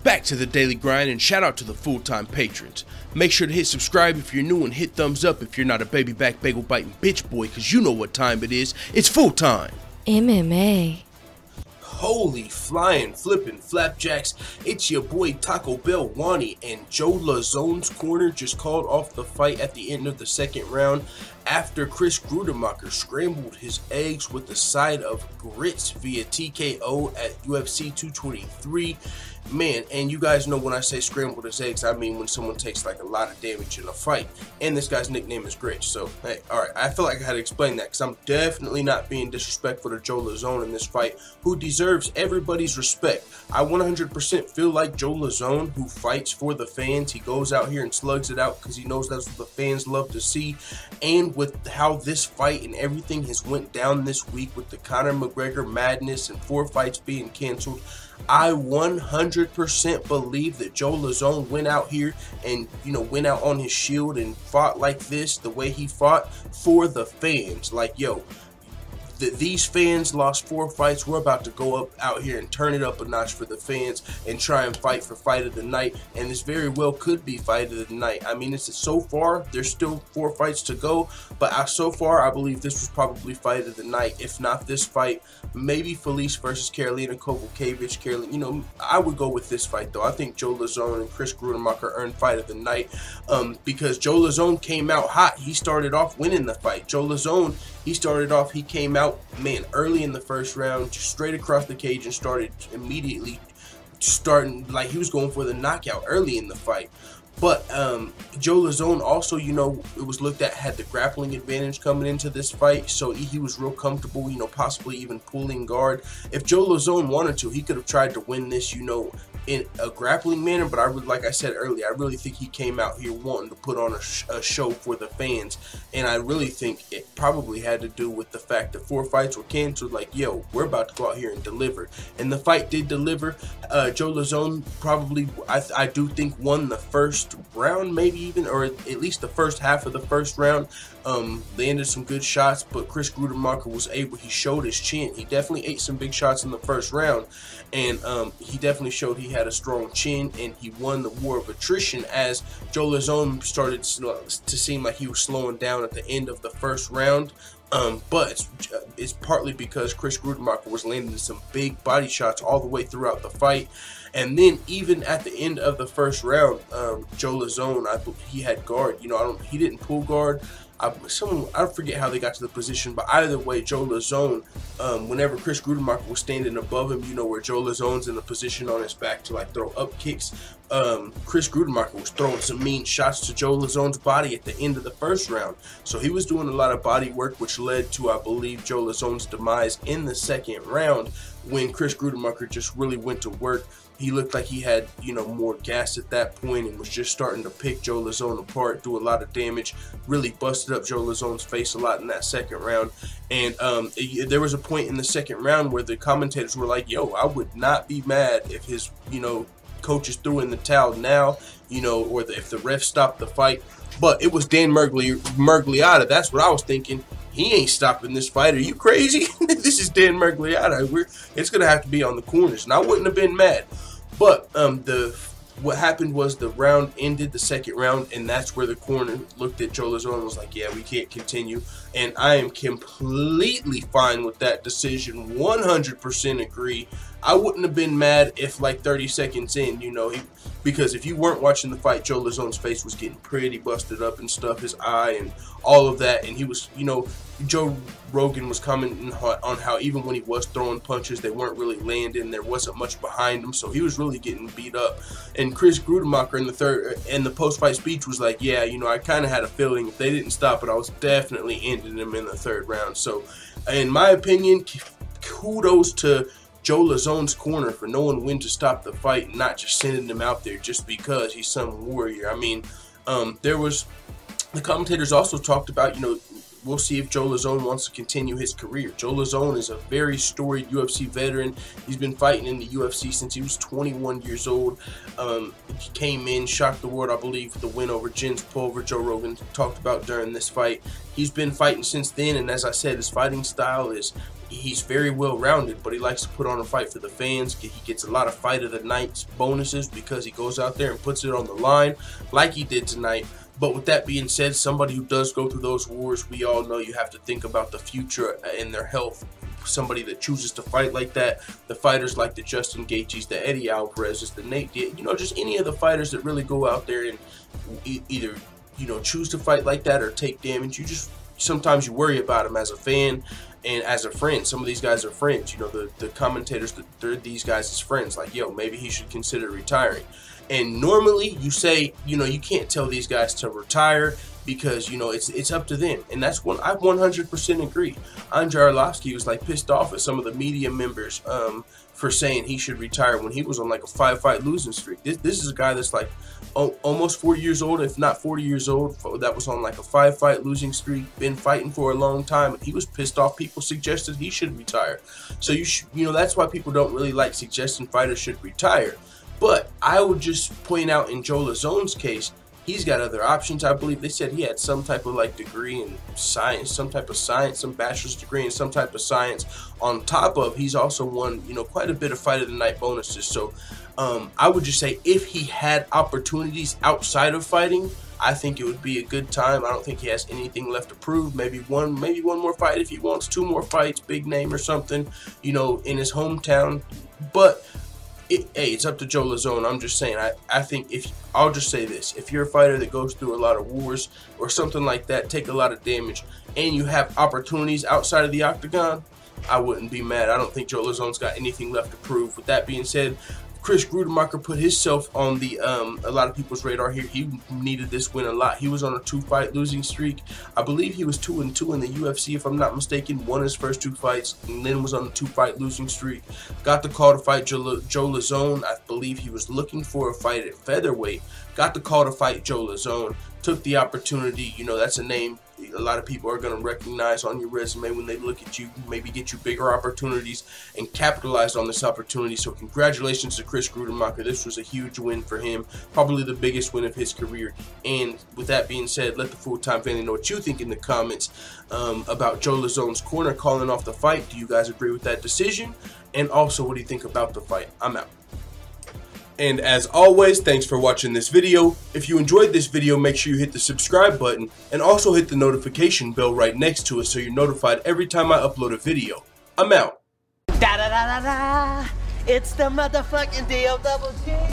Back to the daily grind, and shout out to the full-time patrons. Make sure to hit subscribe if you're new and hit thumbs up if you're not a baby back bagel biting bitch boy, cause you know what time it is. It's full time. MMA. Holy flying flipping flapjacks, it's your boy Taco Bell Wani, and Joe Lauzon'S corner just called off the fight at the end of the second round after Gruetzemacher scrambled his eggs with the side of grits via TKO at UFC 223. Man, and you guys know when I say scrambled his eggs, I mean when someone takes like a lot of damage in a fight. And this guy's nickname is Grits, so hey, alright, I feel like I had to explain that because I'm definitely not being disrespectful to Joe Lauzon in this fight, who deserves everybody's respect. I 100% feel like Joe Lauzon, who fights for the fans. He goes out here and slugs it out because he knows that's what the fans love to see. And with how this fight and everything has went down this week with the Conor McGregor madness and 4 fights being canceled, I 100% believe that Joe Lauzon went out here and, went out on his shield and fought like this, the way he fought for the fans. Like, yo, these fans lost 4 fights. We're about to go up out here and turn it up a notch for the fans and try and fight for fight of the night. And this very well could be fight of the night. I mean, so far, there's still 4 fights to go. But so far, I believe this was probably fight of the night. If not this fight, maybe Felice versus Karolina Kowalkiewicz. I would go with this fight, though. I think Joe Lauzon and Gruetzemacher earned fight of the night because Joe Lauzon came out hot. He started off winning the fight. Joe Lauzon, he came out, man, early in the first round, just straight across the cage and started immediately like he was going for the knockout early in the fight. But Joe Lauzon also, it was looked at, had the grappling advantage coming into this fight, so he was real comfortable, possibly even pulling guard. If Joe Lauzon wanted to, he could have tried to win this, in a grappling manner, but like I said earlier, I really think he came out here wanting to put on a show for the fans, and I really think it probably had to do with the fact that 4 fights were canceled. Like, yo, we're about to go out here and deliver, and the fight did deliver. Joe Lauzon probably, I do think, won the first round, maybe even, or at least the first half of the first round. Landed some good shots, but Gruetzemacher was able, he showed his chin. He definitely ate some big shots in the first round, and he definitely showed he had a strong chin, and he won the war of attrition as Joe Lauzon started to seem like he was slowing down at the end of the first round. But it's partly because Gruetzemacher was landing some big body shots all the way throughout the fight. And then even at the end of the first round, Joe Lauzon, he had guard. He didn't pull guard. I forget how they got to the position, but either way, Joe Lauzon, whenever Gruetzemacher was standing above him, where Joe Lauzon's in the position on his back to like throw up kicks, Gruetzemacher was throwing some mean shots to Joe Lauzon's body at the end of the first round. So he was doing a lot of body work, which led to, I believe, Joe Lauzon's demise in the second round when Gruetzemacher just really went to work. He looked like he had, more gas at that point and was just starting to pick Joe Lauzon apart, do a lot of damage, really busted up Joe Lauzon's face a lot in that second round. And there was a point in the second round where the commentators were like, yo, I would not be mad if his, coaches threw in the towel now, or if the ref stopped the fight. But it was Dan Miragliotta. That's what I was thinking. He ain't stopping this fight. Are you crazy? This is Dan Miragliotta. It's going to have to be on the corners. And I wouldn't have been mad. But what happened was the round ended, the second round, and that's where the corner looked at Joe Lauzon and was like, yeah, we can't continue. And I am completely fine with that decision. 100% agree. I wouldn't have been mad if like 30 seconds in, because if you weren't watching the fight, Joe Lauzon's face was getting pretty busted up and stuff, his eye and all of that. And he was, Joe Rogan was commenting on how even when he was throwing punches, they weren't really landing. There wasn't much behind him, so he was really getting beat up. And Gruetzemacher in the post-fight speech was like, yeah, I kind of had a feeling if they didn't stop it, I was definitely ending him in the third round. So, in my opinion, kudos to Joe Lauzon's corner for knowing when to stop the fight and not just sending him out there just because he's some warrior. I mean, the commentators also talked about, we'll see if Joe Lauzon wants to continue his career. Joe Lauzon is a very storied UFC veteran. He's been fighting in the UFC since he was 21 years old. He came in, shocked the world, I believe, with the win over Jens Pulver. Joe Rogan talked about during this fight. He's been fighting since then, and as I said, his fighting style is, he's very well-rounded, but he likes to put on a fight for the fans. He gets a lot of fight of the night bonuses because he goes out there and puts it on the line like he did tonight. But with that being said, somebody who does go through those wars, we all know you have to think about the future and their health. Somebody that chooses to fight like that, the fighters like the Justin Gaethjes, the Eddie Alvarez's, the Nate Diaz, you know, just any of the fighters that really go out there and either, you know, choose to fight like that or take damage. You just, sometimes you worry about them as a fan and as a friend. Some of these guys are friends, you know, the commentators, they're these guys as friends, like, yo, maybe he should consider retiring. And normally you say, you know, you can't tell these guys to retire because, you know, it's up to them. And that's when I 100% agree. Andrei Arlovski was like pissed off at some of the media members for saying he should retire when he was on like a 5-fight losing streak. This is a guy that's like almost 40 years old, if not 40 years old, that was on like a 5-fight losing streak, been fighting for a long time, and he was pissed off. People suggested he should retire. So you know, that's why people don't really like suggesting fighters should retire. But I would just point out in Joe Lauzon's case, he's got other options. I believe they said he had some type of like degree in science, some bachelor's degree in some type of science. On top of, he's also won, you know, quite a bit of fight of the night bonuses. So I would just say if he had opportunities outside of fighting, I think it would be a good time. I don't think he has anything left to prove. Maybe one more fight if he wants, 2 more fights, big name or something, you know, in his hometown. But hey, it's up to Joe Lauzon. I'm just saying, I think I'll just say this. If you're a fighter that goes through a lot of wars or something like that, take a lot of damage, and you have opportunities outside of the octagon, I wouldn't be mad. I don't think Joe Lauzon's got anything left to prove. With that being said, Chris Gruetzemacher put himself on the a lot of people's radar here. He needed this win a lot. He was on a 2-fight losing streak. I believe he was 2-2 in the UFC, if I'm not mistaken. Won his first 2 fights, and then was on a 2-fight losing streak. Got the call to fight Joe Lauzon. I believe he was looking for a fight at featherweight. Got the call to fight Joe Lauzon. Took the opportunity. You know, that's a name a lot of people are going to recognize on your resume when they look at you, maybe get you bigger opportunities, and capitalize on this opportunity. So congratulations to Chris Gruetzemacher. This was a huge win for him, probably the biggest win of his career. And with that being said, let the full-time family know what you think in the comments about Joe Lauzon's corner calling off the fight. Do you guys agree with that decision? And also, what do you think about the fight? I'm out. And as always, thanks for watching this video. If you enjoyed this video, make sure you hit the subscribe button and also hit the notification bell right next to it so you're notified every time I upload a video. I'm out. Da da da da da. It's the motherfucking DOG.